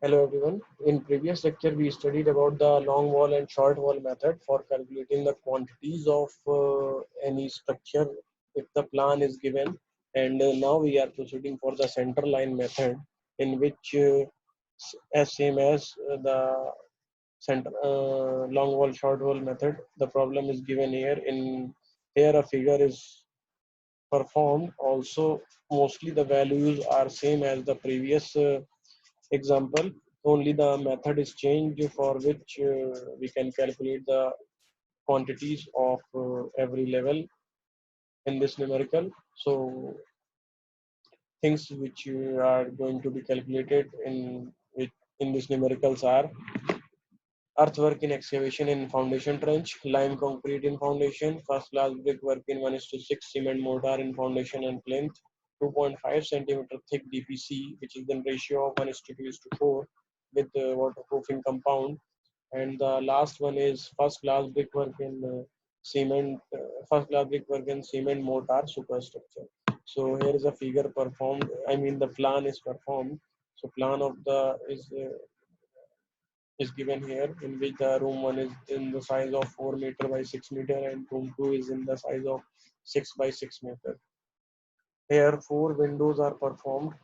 Hello everyone. In previous lecture, we studied about the long wall and short wall method for calculating the quantities of any structure if the plan is given. And now we are proceeding for the center line method, in which, as same as the center long wall short wall method, the problem is given here. In here, a figure is performed. Also, mostly the values are same as the previous example, only the method is changed for which we can calculate the quantities of every level in this numerical. So things which are going to be calculated in this numericals are earthwork in excavation in foundation trench, lime concrete in foundation, first class brickwork in 1:6 cement mortar in foundation and plinth, 2.5 centimeter thick DPC, which is the ratio of 1:2:4 with waterproofing compound. And the last one is first class brickwork in first class brickwork in cement mortar superstructure. So here is a figure performed. I mean the plan is performed. So plan of the is given here, in which the room 1 is in the size of 4 meter by 6 meter and room 2 is in the size of 6 by 6 meter. Here 4 windows are performed.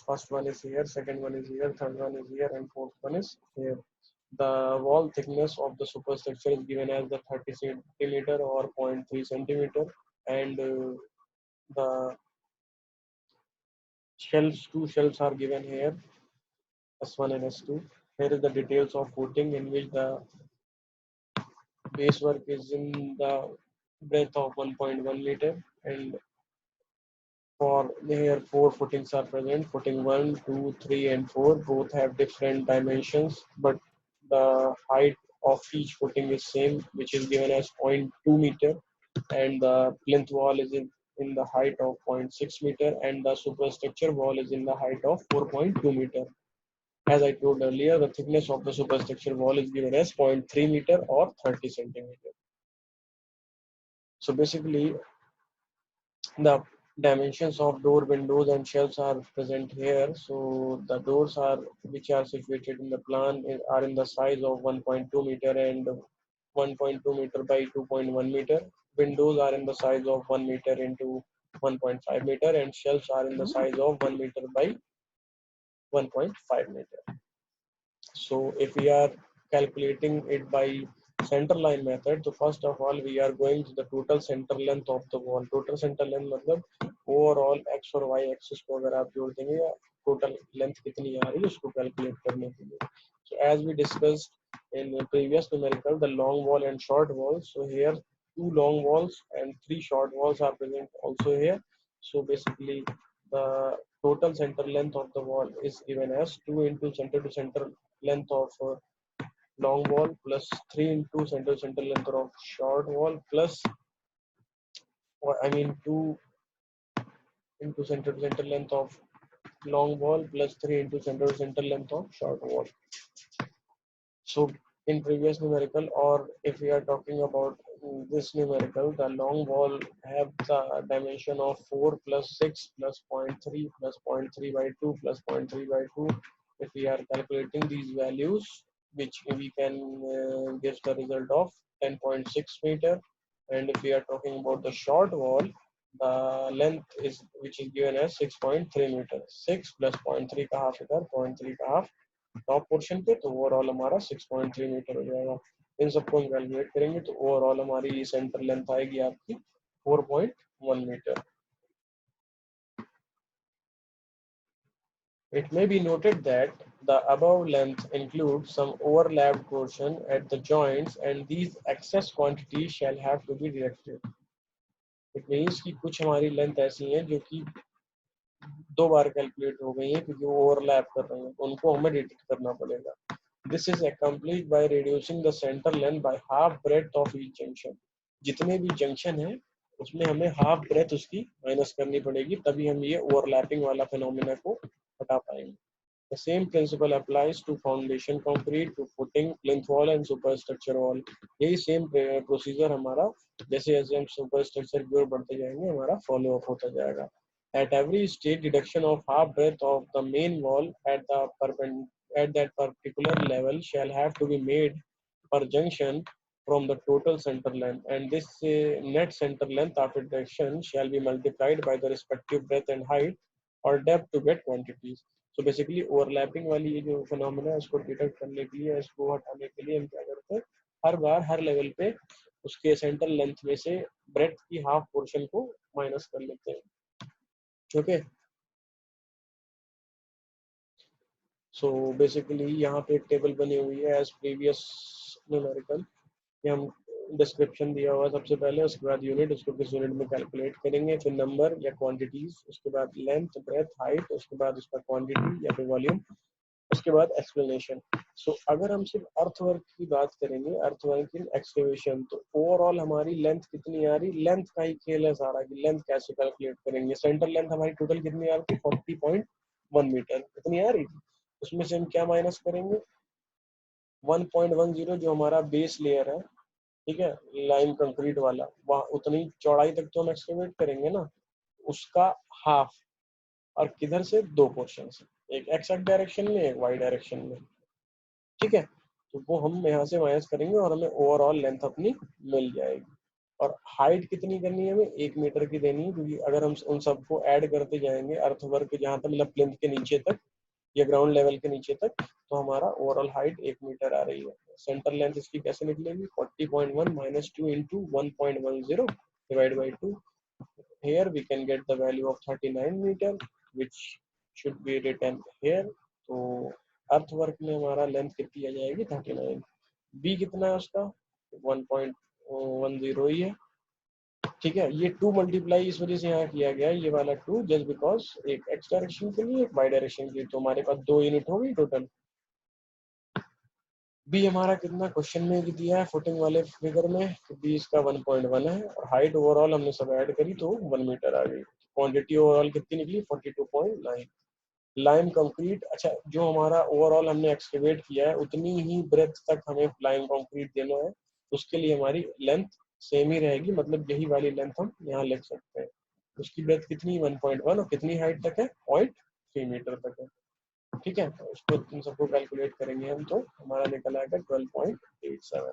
First one is here, second one is here, third one is here, and fourth one is here. The wall thickness of the superstructure is given as the 30 centimeter or zero point 0.3 centimeter, and the two shelves are given here, S1 and S2. Here is the details of footing, in which the base work is in the breadth of 1.1 meter, and for here 4 footings are present. Footing 1, 2, 3, and 4 both have different dimensions, but the height of each footing is same, which is given as zero point 0.2 meter, and the plinth wall is in the height of 0.6 meter, and the superstructure wall is in the height of 4.2 meter. As I told earlier, the thickness of the superstructure wall is given as 0.3 meter or 30 centimeter. So basically, the dimensions of door, windows, and shelves are present here. So the doors are which are situated in the plan are in the size of 1.2 meter and 1.2 meter by 2.1 meter. Windows are in the size of 1 meter into 1.5 meter, and shelves are in the size of 1 meter by 1.5 meter. So if we are calculating it by center line method, so first of all we are going to the total center length of the wall. Total center length मतलब overall x और y axis को अगर आप जोड़ देंगे या total length कितनी आ रही है उसको calculate करने के लिए. So as we discussed in the previous numerical, the long wall and short walls. So here 2 long walls and 3 short walls are present also here. So basically the total center length of the wall is given as 2 into center to center length of long wall plus 3 into center to center length of short wall plus, or I mean 2 into center to center length of long wall plus 3 into center to center length of short wall. So in previous numerical, or if we are talking about this numerical, the long wall have the dimension of 4 plus 6 plus zero point 0.3 plus 0.3 by 2 plus 0.3 by 2. If we are calculating these values, which we can give the result of 10.6 meter. And if we are talking about the short wall, the length is which is given as 6.3 meter. 6 plus 0.3 का half इधर, 0.3 का half top portion पे, तो overall हमारा 6.3 metre हो जाएगा. इन सबको हम कैलकुलेट करेंगे तो ओवरऑल हमारी सेंटर लेंथ आएगी आपकी 4.1 metre. It may be noted that the above length includes some overlapped portion at the joints, and these excess quantities shall have to be deducted. It means कि कुछ हमारी length ऐसी हैं जो कि 2 बार कैलकुलेट हो गई हैं क्योंकि वो ओवरलैप कर रही हैं, तो उनको हमें डिटेक्ट करना पड़ेगा. This is accomplished by reducing the center length by half breadth of each junction. जितने भी जंक्शन है उसमें हमें हाफ ब्रेथ उसकी माइनस करनी पड़ेगी, तभी हम ये ओवरलैपिंग वाला फिनोमिना को हटा पाएंगे. The same principle applies to foundation concrete, to footing, plinth wall and superstructure wall. यही सेम प्रोसीजर हमारा जैसे जैसे हम सुपरस्ट्रक्चर की ओर बढ़ते जाएंगे हमारा फॉलो अप होता जाएगा. At every stage, deduction of half breadth of the main wall at the at that particular level shall have to be made per junction from the total center length, and this net center length of direction shall be multiplied by the respective breadth and height or depth to get quantities. So basically overlapping वाली ये जो phenomena है उसको detect करने के लिए, इसको हटाने के लिए हम क्या करते हैं, हर बार हर लेवल पे उसके सेंटर लेंथ में से ब्रेथ की हाफ पोर्शन को माइनस कर लेते हैं. ओके, सो बेसिकली यहाँ पे एक टेबल बनी हुई है एज प्रीवियस न्यूमेरिकल, कि हम डिस्क्रिप्शन दिया हुआ सबसे पहले, उसके बाद यूनिट, उसको किस यूनिट में कैलकुलेट करेंगे, फिर नंबर या क्वांटिटीज, उसके बाद लेंथ, ब्रेथ, हाइट, उसके बाद उसका क्वांटिटी या फिर वॉल्यूम, उसके बाद एक्सप्लेनेशन. सो अगर हम सिर्फ अर्थवर्क की बात करेंगे, अर्थवर्क इन एक्सकेवेशन, तो ओवरऑल हमारी लेंथ कितनी आ रही, लेंथ का ही खेल है सारा कि लेंथ कैसे कैलकुलेट करेंगे. सेंटर लेंथ हमारी टोटल कितनी आ रही थी, 40.1 मीटर कितनी आ रही थी, उसमें से हम क्या माइनस करेंगे, 1.10 जो हमारा बेस लेयर है, ठीक है, लाइम कंक्रीट वाला, वहाँ उतनी चौड़ाई तक तो हम एक्सकेवेट करेंगे ना, उसका हाफ, और किधर से, दो पोर्शन से, एक एक्स डायरेक्शन में एक वाई डायरेक्शन में. ठीक है, तो वो हम यहाँ से माइनस करेंगे और हमें ओवरऑल लेंथ अपनी मिल जाएगी. और हाइट कितनी करनी है हमें, 1 मीटर की देनी है, क्योंकि अगर हम उन सबको ऐड करते जाएंगे अर्थवर्क जहाँ तक, मतलब प्लिंथ के नीचे तक या ग्राउंड लेवल के नीचे तक, तो हमारा ओवरऑल हाइट 1 मीटर आ रही है. सेंटर लेंथ इसकी कैसे निकलेगी, 40.1 minus 2 into 1.10 divide by 2. Here we can get the value of 39 meter, which should be written here. तो अर्थवर्क में हमारा लेंथ कितनी आ जाएगी, 39. बी कितना है उसका, 1.10 ही है. ठीक है, ये 2 मल्टीप्लाई इस वजह से यहाँ किया गया है, ये वाला 2 जस्ट बिकॉज एक एक्स डायरेक्शन के लिए एक वाई डायरेक्शन के लिए, तो हमारे पास 2 यूनिट हो गई टोटल. बी हमारा कितना क्वेश्चन में भी दिया है फुटिंग वाले फिगर में, तो बी इसका 1.1 है, और हाइट ओवरऑल हमने सब ऐड करी तो 1 मीटर आ गई. क्वांटिटी ओवरऑल कितनी निकली, 42.9. लाइम कंक्रीट, अच्छा जो हमारा ओवरऑल हमने एक्सकेवेट किया है उतनी ही ब्रेथ तक हमें लाइम कंक्रीट देना है, उसके लिए हमारी लेंथ सेम ही रहेगी, मतलब यही वाली लेंथ हम यहाँ लिख सकते हैं. उसकी ब्रेथ कितनी, 1.1, और कितनी हाइट तक है, 0.3 मीटर तक है. ठीक है, तो उसको इन सबको कैलकुलेट करेंगे हम, तो हमारा निकल आएगा 12.87.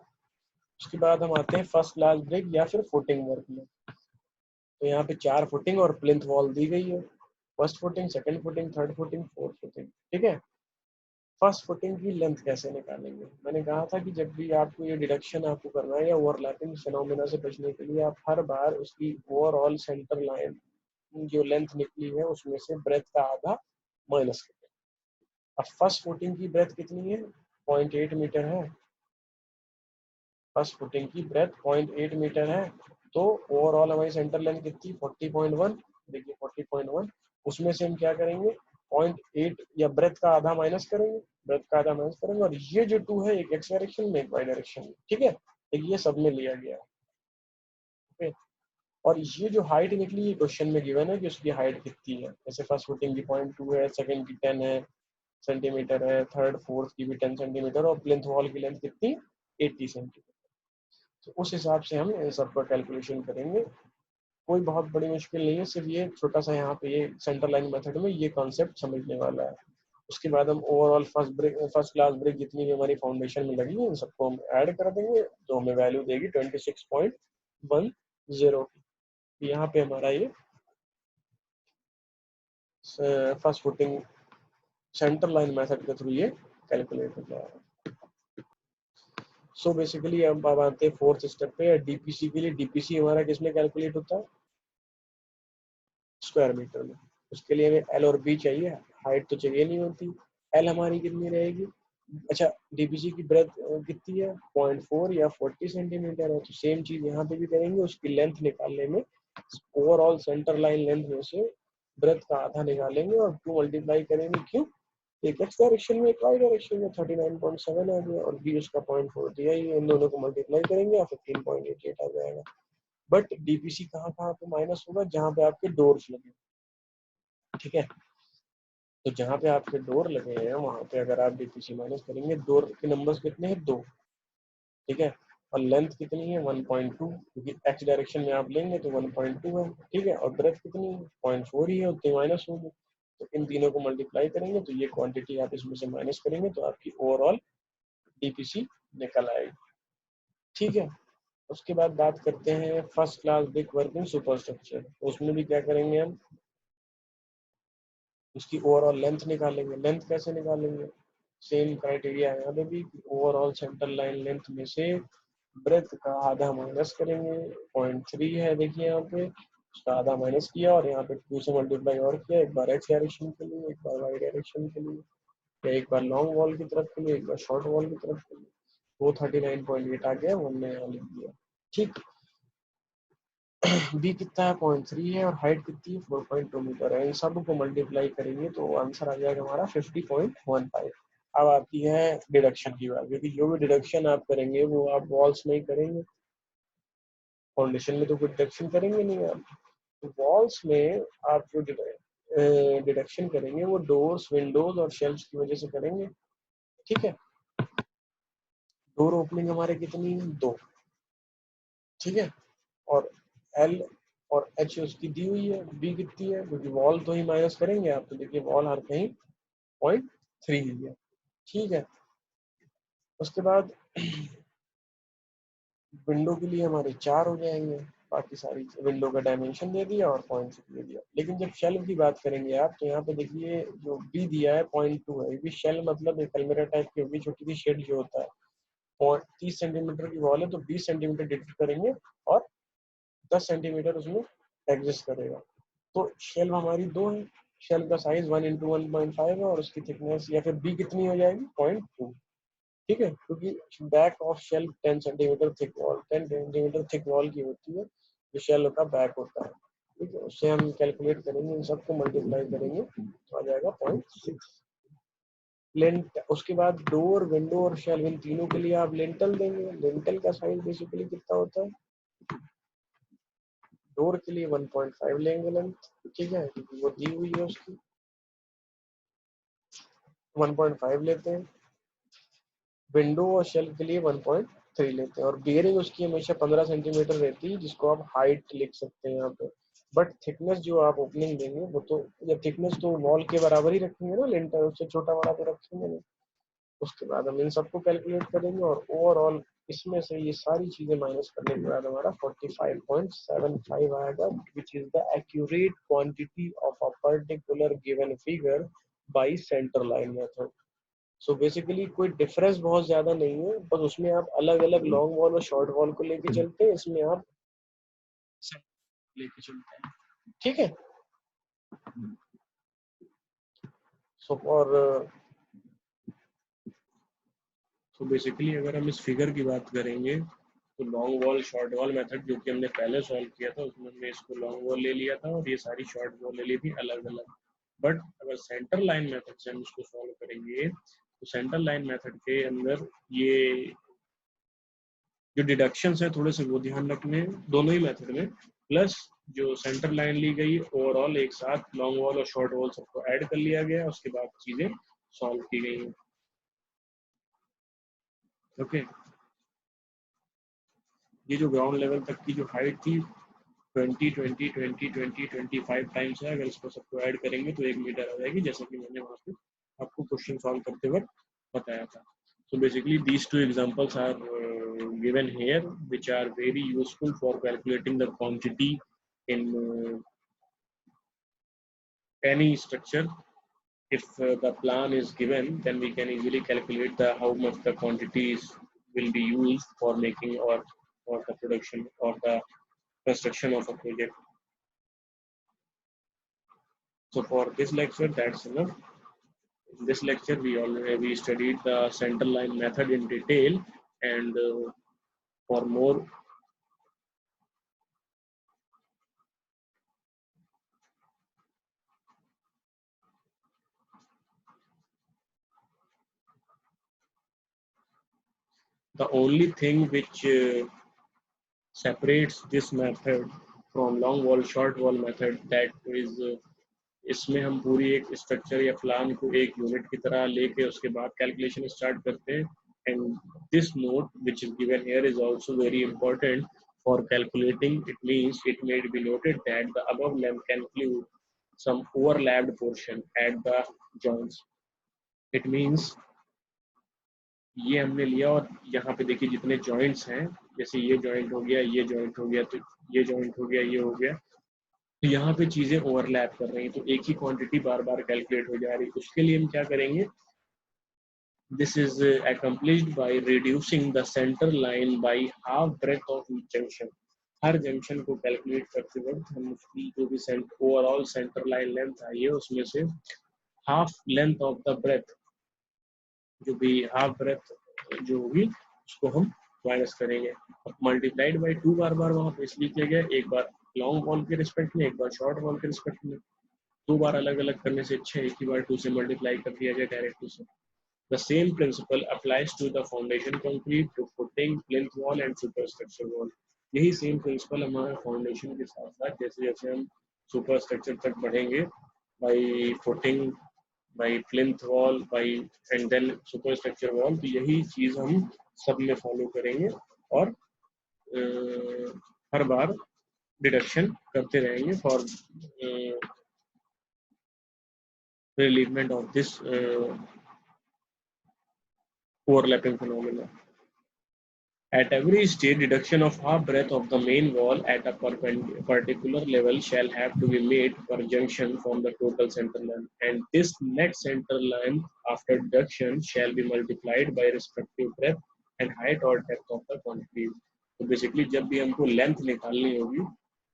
उसके बाद हम आते हैं फर्स्ट क्लास ब्रिक या फिर फुटिंग वर्क में. तो यहाँ पे 4 फुटिंग और प्लिंथ वॉल दी गई है, first footing, second footing, third footing, fourth footing. ठीक है, फर्स्ट फुटिंग की लेंथ कैसे निकालेंगे, मैंने कहा था कि जब भी आपको ये डिडक्शन आपको करना है या ओवरलैपिंग फिनोमेना से बचने के लिए, आप हर बार उसकी ओवरऑल सेंटर लाइन जो लेंथ निकली है उसमें से ब्रेथ का आधा माइनस करें. अब फर्स्ट फुटिंग की ब्रेथ कितनी है, 0.8 मीटर है. फर्स्ट फुटिंग की ब्रेथ 0.8 मीटर है, तो ओवरऑल हमारी सेंटर लेंथ कितनी, 40.1. देखिए 40.1, उसमें से हम क्या करेंगे, 0.8 या ब्रेथ का आधा माइनस करेंगे, ब्रेथ का आधा माइनस करेंगे, और ये जो 2 है, एक एक्स डायरेक्शन में एक वाई डायरेक्शन में. ठीक है, एक ये सब में लिया गया. ओके, और ये जो हाइट निकली ये क्वेश्चन में गिवन है कि उसकी हाइट कितनी है. जैसे फर्स्ट फुटिंग की 0.2 है, सेकंड की 10 है सेंटीमीटर है, थर्ड फोर्थ की भी 10 सेंटीमीटर, और प्लिंथ वॉल की लेंथ कितनी, 80 सेंटीमीटर. तो उस हिसाब से हम सबका कैलकुलेशन करेंगे. कोई बहुत बड़ी मुश्किल नहीं है, सिर्फ ये छोटा सा यहाँ पे ये सेंटर लाइन मेथड में ये कॉन्सेप्ट समझने वाला है. उसके बाद हम ओवरऑल फर्स्ट क्लास ब्रिक जितनी भी हमारी फाउंडेशन में लगी है इन सबको हम ऐड कर देंगे, तो हमें वैल्यू देगी 26.10. यहाँ पे हमारा ये first footing centre line method के थ्रू ये कैलकुलेट हो जाएगा. सो बेसिकली अब आते हैं फोर्थ स्टेप पे, डीपीसी के लिए. डीपीसी हमारा किसमें कैलकुलेट होता है, स्क्वायर मीटर में. उसके लिए हमें एल और बी चाहिए, हाइट तो चाहिए नहीं होती. एल हमारी कितनी रहेगी, अच्छा डीपीसी की ब्रेथ कितनी है, 0.4 या 40 सेंटीमीटर है, तो सेम चीज यहाँ पे भी करेंगे. उसकी लेंथ निकालने में ओवरऑल सेंटर लाइन लेंथ में से ब्रेथ का आधा निकालेंगे और 2 मल्टीप्लाई करेंगे. क्यों, एक एक्स डायरेक्शन में एक वाई डायरेक्शन में 39.7 आ गया, और बी उसका 0.4 दिया ही, इन दोनों को मल्टीप्लाई करेंगे और 15.88 आ जाएगा. बट डीपीसी कहाँ कहाँ पे माइनस होगा, जहाँ पे आपके डोर्स लगे. ठीक है, तो जहाँ पे आपके डोर लगे हैं वहां पे अगर आप डीपीसी माइनस करेंगे, डोर के नंबर्स कितने हैं, 2. ठीक है, और लेंथ कितनी है, 1.2, क्योंकि एक्स डायरेक्शन में आप लेंगे तो 1.2 है. ठीक है, और ब्रेथ कितनी है, 0.4 ही है, उतनी माइनस होगी. तो इन तीनों को मल्टीप्लाई करेंगे तो ये क्वांटिटी आप इसमें से माइनस करेंगे तो आपकी ओवरऑल डीपीसी निकल आएगी। ठीक है, उसके बाद बात करते हैं first class brick working superstructure. उसमें भी क्या करेंगे हम, उसकी ओवरऑल लेंथ निकालेंगे। लेंथ कैसे निकालेंगे, सेम क्राइटेरिया है यहाँ पे भी, ओवरऑल सेंट्रल लाइन लेंथ में से ब्रेथ का आधा माइनस करेंगे, 0.3 है देखिए यहाँ पे, उसका आधा माइनस किया और यहाँ पे 2 से मल्टीप्लाई और किया, एक बार एक्स डायरेक्शन के लिए, एक बार वाई डायरेक्शन के लिए, या एक बार लॉन्ग वॉल की तरफ के लिए, एक बार शॉर्ट वॉल की तरफ के लिए। वो 39.8 आ गया, वो हमने यहाँ लिख दिया। ठीक, बी कितना है 0.3 है और हाइट कितनी है 4.2 मीटर है। इन सब को मल्टीप्लाई करेंगे तो आंसर आ जाएगा हमारा 50.15। अब आती है डिडक्शन की बात, क्योंकि जो भी डिडक्शन आप करेंगे वो आप वॉल्स में ही करेंगे, फाउंडेशन में तो कोई डिडक्शन करेंगे नहीं आप। तो वॉल्स में आप जो डिडक्शन करेंगे वो डोर्स, विंडोज और शेल्फ्स की वजह से करेंगे। ठीक है, डोर ओपनिंग हमारे कितनी है 2, ठीक है, और एल और एच उसकी दी हुई है, बी कितनी है, क्योंकि वॉल तो ही माइनस करेंगे आप, तो देखिए वॉल हर कहीं 0.3 है। ठीक है, उसके बाद विंडो के लिए हमारे 4 हो जाएंगे, बाकी सारी विंडो का डायमेंशन दे दिया और 0.6 दे दिया। लेकिन जब शेल्फ की बात करेंगे आप, तो यहाँ पे देखिए जो बी दिया है 0.2 है, ये शेल मतलब एक अलमीरा टाइप की होगी, छोटी सी शेड जो होता है, और 30 सेंटीमीटर की वॉल है तो 20 सेंटीमीटर डिडक्ट करेंगे और 10 सेंटीमीटर उसमें एग्जिस्ट करेगा। तो शेल्फ हमारी 2 है, शेल्फ का साइज 1 × 1.5 है और उसकी थिकनेस या फिर बी कितनी हो जाएगी 0.2। ठीक है, क्योंकि back of shelf 10 centimetre thick wall, 10 centimetre thick wall की होती है जो शेल्फ का बैक होता है। ठीक है, उससे हम कैलकुलेट करेंगे, इन सबको मल्टीप्लाई करेंगे तो आ जाएगा 0.6 लेंट। उसके बाद डोर, विंडो और शेल्फ, इन तीनों के लिए आप लेंटल देंगे। लेंटल का साइज बेसिकली कितना होता है, डोर के लिए 1.5 लेंगे लेंथ, ठीक है, क्योंकि वो दी हुई है उसकी 1.5 लेते हैं। विंडो और शेल्फ के लिए 1.3 लेते हैं और बियरिंग उसकी हमेशा 15 सेंटीमीटर रहती है, जिसको आप हाइट लिख सकते हैं यहाँ पे। बट थिकनेस जो आप ओपनिंग देंगे वो तो, या थिकनेस तो वॉल के बराबर ही रखेंगे ना, लिंटर उससे छोटा बड़ा तो रखेंगे नहीं। उसके बाद हम इन सबको कैलकुलेट करेंगे और ओवरऑल इसमें से ये सारी चीजें माइनस करने के बाद हमारा 45.75 आएगा, which is the accurate quantity of a particular given figure by centre line method. So basically कोई डिफरेंस बहुत ज्यादा नहीं है, बस उसमें आप अलग अलग लॉन्ग वॉल और शॉर्ट वॉल को लेके चलते हैं, इसमें आप लेके चलते हैं। ठीक है, सो और तो बेसिकली अगर हम इस फिगर की बात करेंगे तो long wall short wall method जो कि हमने पहले सॉल्व किया था, उसमें हमने इसको लॉन्ग वॉल ले लिया था और ये सारी शॉर्ट वॉल ले ली थी अलग अलग। बट अगर सेंटर लाइन मेथड से हम इसको सॉल्व करेंगे तो सेंटर लाइन मेथड के अंदर ये जो डिडक्शंस है थोड़े से वो ध्यान रखने हैं दोनों ही मेथड में, प्लस जो सेंटर लाइन ली गई ओवरऑल एक साथ लॉन्ग वॉल और शॉर्ट वॉल सबको ऐड कर लिया गया, उसके बाद चीजें सॉल्व की गई हैं। ओके, ये जो ग्राउंड लेवल तक की जो हाइट थी 20 टाइम्स है, अगर इसको सबको ऐड करेंगे तो 1 मीटर आ जाएगी, जैसा कि मैंने वहाँ पे आपको क्वेश्चन सॉल्व करते वक्त बताया था। So basically these two examples are given here, which are very useful for calculating the quantity in any structure. If the plan is given, then we can easily calculate the how much the quantities will be used for making or for the production or the construction of a project. So for this lecture, that's enough. In this lecture, we studied the center line method in detail, and for more the only thing which separates this method from long wall short wall method, that is इसमें हम पूरी एक structure या plan को एक unit की तरह लेके उसके बाद कैलकुलेशन स्टार्ट करते हैं, and this note which is given here is also very important for calculating. It means it may be noted that the above length can include some overlapped portion at the joints. It means ये हमने लिया और यहाँ पे देखिए जितने joints हैं, जैसे ये जॉइंट हो गया, ये जॉइंट हो गया, तो ये जॉइंट हो गया, ये हो गया, तो यहाँ पे चीजें ओवरलैप कर रही हैं, तो एक ही क्वांटिटी बार बार कैलकुलेट हो जा रही है। उसके लिए हम क्या करेंगे, this is accomplished by reducing the center line by half breadth of each junction. हर जंक्शन को कैलकुलेट करते वक्त हम उसकी जो भी ओवरऑल सेंटर लाइन लेंथ आई है उसमें से half length of the breadth, जो भी हाफ ब्रेथ जो होगी उसको हम माइनस करेंगे, मल्टीप्लाइड बाई 2 बार बार वहाँ पे इसलिए किया गया, एक बार लॉन्ग वॉल के रिस्पेक्ट में, एक बार शॉर्ट वॉल के रिस्पेक्ट में। 2 बार अलग अलग करने से अच्छा एक ही बार 2 से मल्टीप्लाई कर दिया जाए डायरेक्ट 2 से। The same principle applies to the foundation concrete, to footing, plinth wall and superstructure wall. यही सेम प्रिंसिपल हमारा फाउंडेशन के साथ साथ जैसे जैसे हम सुपरस्ट्रक्चर तक बढ़ेंगे, by footing, by plinth wall, by and then superstructure wall, तो यही चीज हम सब में फॉलो करेंगे और हर बार डिडक्शन करते रहेंगे for relievement of this overlapping phenomena. At every stage, deduction of half breadth of the main wall at a particular level shall have to be made per junction from the total center length, and this net center length after deduction shall be multiplied by respective breadth and height or depth of the quantity. तो basically जब भी हमको length निकालनी होगी,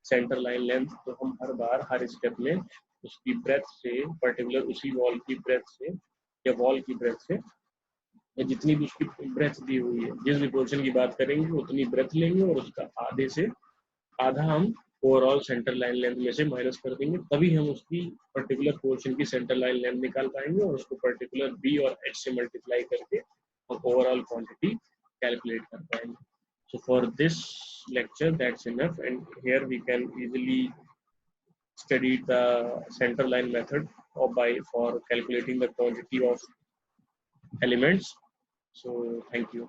centre line length, तो हम हर बार हर step में उसकी ब्रेथ से, पर्टिकुलर उसी वॉल की ब्रेथ से या वॉल की ब्रेथ से, या जितनी भी उसकी ब्रेथ दी हुई है, जिस भी पोर्शन की बात करेंगे उतनी ब्रेथ लेंगे और उसका आधे से आधा हम ओवरऑल सेंटर लाइन लेंथ में से माइनस कर देंगे, तभी हम उसकी पर्टिकुलर पोर्शन की सेंटर लाइन लेंथ निकाल पाएंगे और उसको पर्टिकुलर बी और एच से मल्टीप्लाई करके हम ओवरऑल क्वांटिटी कैलकुलेट कर पाएंगे. So for this lecture that's enough, and here we can easily study the center line method or by for calculating the quantity of elements. So thank you.